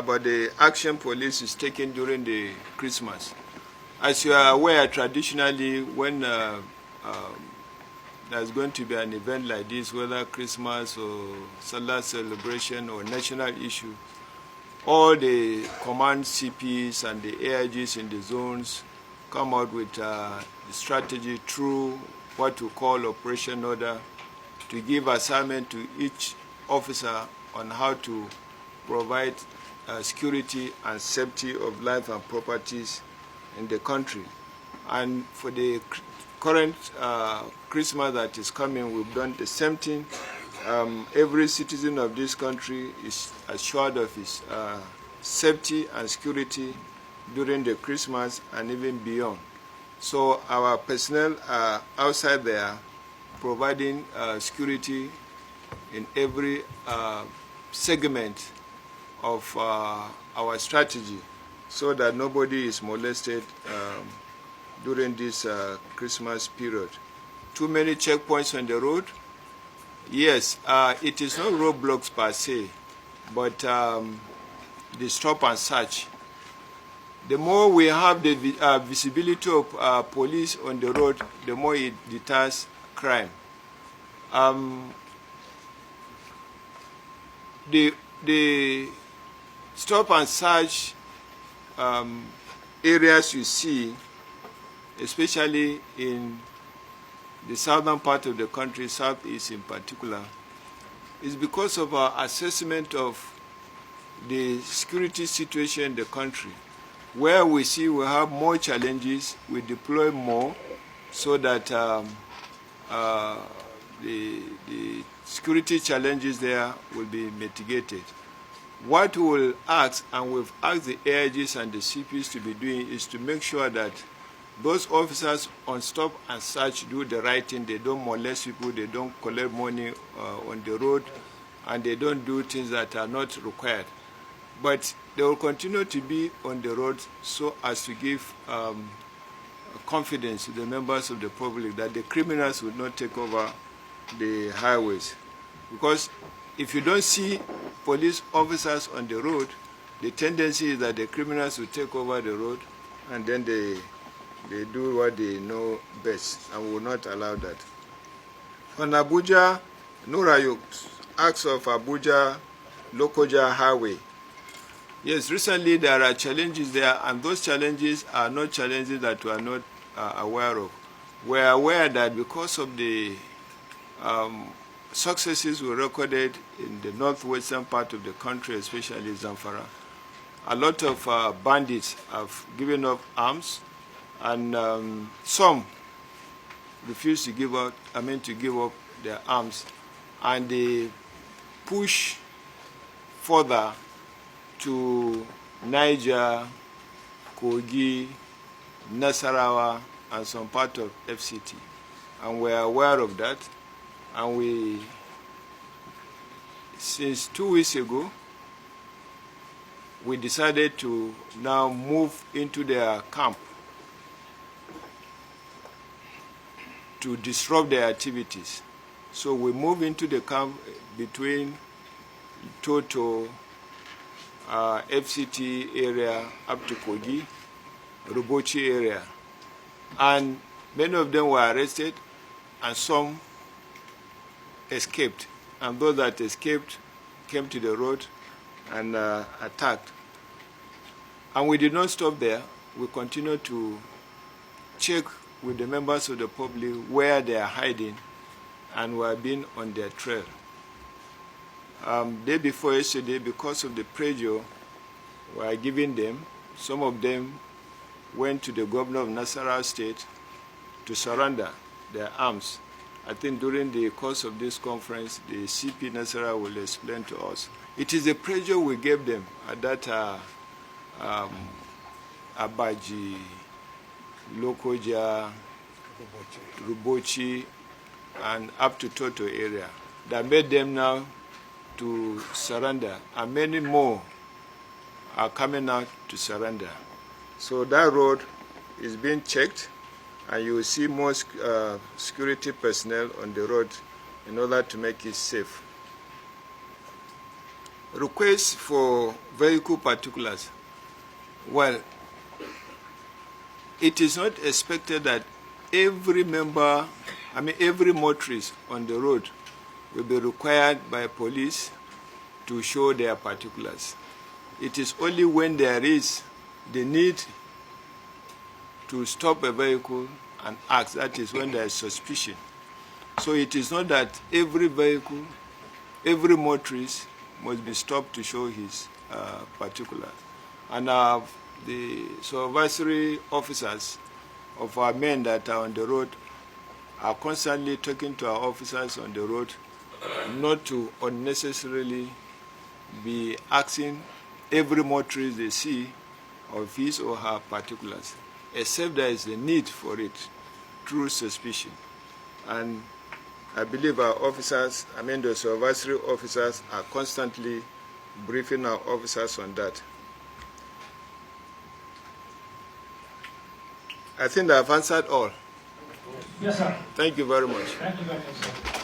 about the action police is taking during the Christmas. As you are aware, traditionally, when there's going to be an event like this, whether Christmas or Salah celebration or national issue, all the command CPs and the AIGs in the zones come out with the strategy through what we call operation order to give assignment to each officer on how to provide security and safety of life and properties in the country. And for the current Christmas that is coming, we've done the same thing. Every citizen of this country is assured of his safety and security during the Christmas and even beyond. So our personnel are outside there providing security in every segment of our strategy so that nobody is molested during this Christmas period. Too many checkpoints on the road? Yes, it is not roadblocks per se, but the stop and search. The more we have the visibility of police on the road, the more it deters crime. The stop and search areas you see, especially in the southern part of the country, southeast in particular, is because of our assessment of the security situation in the country. Where we see we have more challenges, we deploy more so that the security challenges there will be mitigated. What we will ask, and we've asked the AIGs and the CPs to be doing, is to make sure that those officers on stop and search do the right thing. They don't molest people, they don't collect money on the road, and they don't do things that are not required. But they will continue to be on the road so as to give confidence to the members of the public that the criminals will not take over the highways. Because if you don't see police officers on the road, the tendency is that the criminals will take over the road and then they do what they know best, and we will not allow that. On Abuja, Nura, you asked of Abuja Lokoja Highway. Yes, recently there are challenges there, and those challenges are not challenges that we are not aware of. We are aware that because of the successes we recorded in the northwestern part of the country, especially Zamfara, a lot of bandits have given up arms, and some refuse to give up their arms, and they push further to Niger, Kogi, Nasarawa, and some part of FCT. And we are aware of that. And since 2 weeks ago, we decided to now move into their camp to disrupt their activities. So we move into the camp between Toto, FCT area up to Kogi, Rubochi area. And many of them were arrested, and some escaped. And those that escaped came to the road and attacked. And we did not stop there. We continued to check with the members of the public where they are hiding, and we have been on their trail. Day before yesterday, because of the pressure we are giving them, some of them went to the governor of Nasarawa State to surrender their arms. I think during the course of this conference, the CP Nasarawa will explain to us. It is the pressure we gave them at that Abaji, Lokoja, Rubochi, and up to Toto area that made them now to surrender, and many more are coming out to surrender. So that road is being checked, and you will see more security personnel on the road in order to make it safe. Requests for vehicle particulars. Well, it is not expected that every motorist on the road will be required by police to show their particulars. It is only when there is the need to stop a vehicle and ask, that is when there is suspicion. So it is not that every vehicle, every motorist must be stopped to show his particulars. And the supervisory officers of our men that are on the road are constantly talking to our officers on the road not to unnecessarily be asking every motorist they see of his or her particulars, except there is a need for it through suspicion. And I believe our officers, the supervisory officers, are constantly briefing our officers on that. I think I've answered all. Yes, sir. Thank you very much. Thank you very much, sir.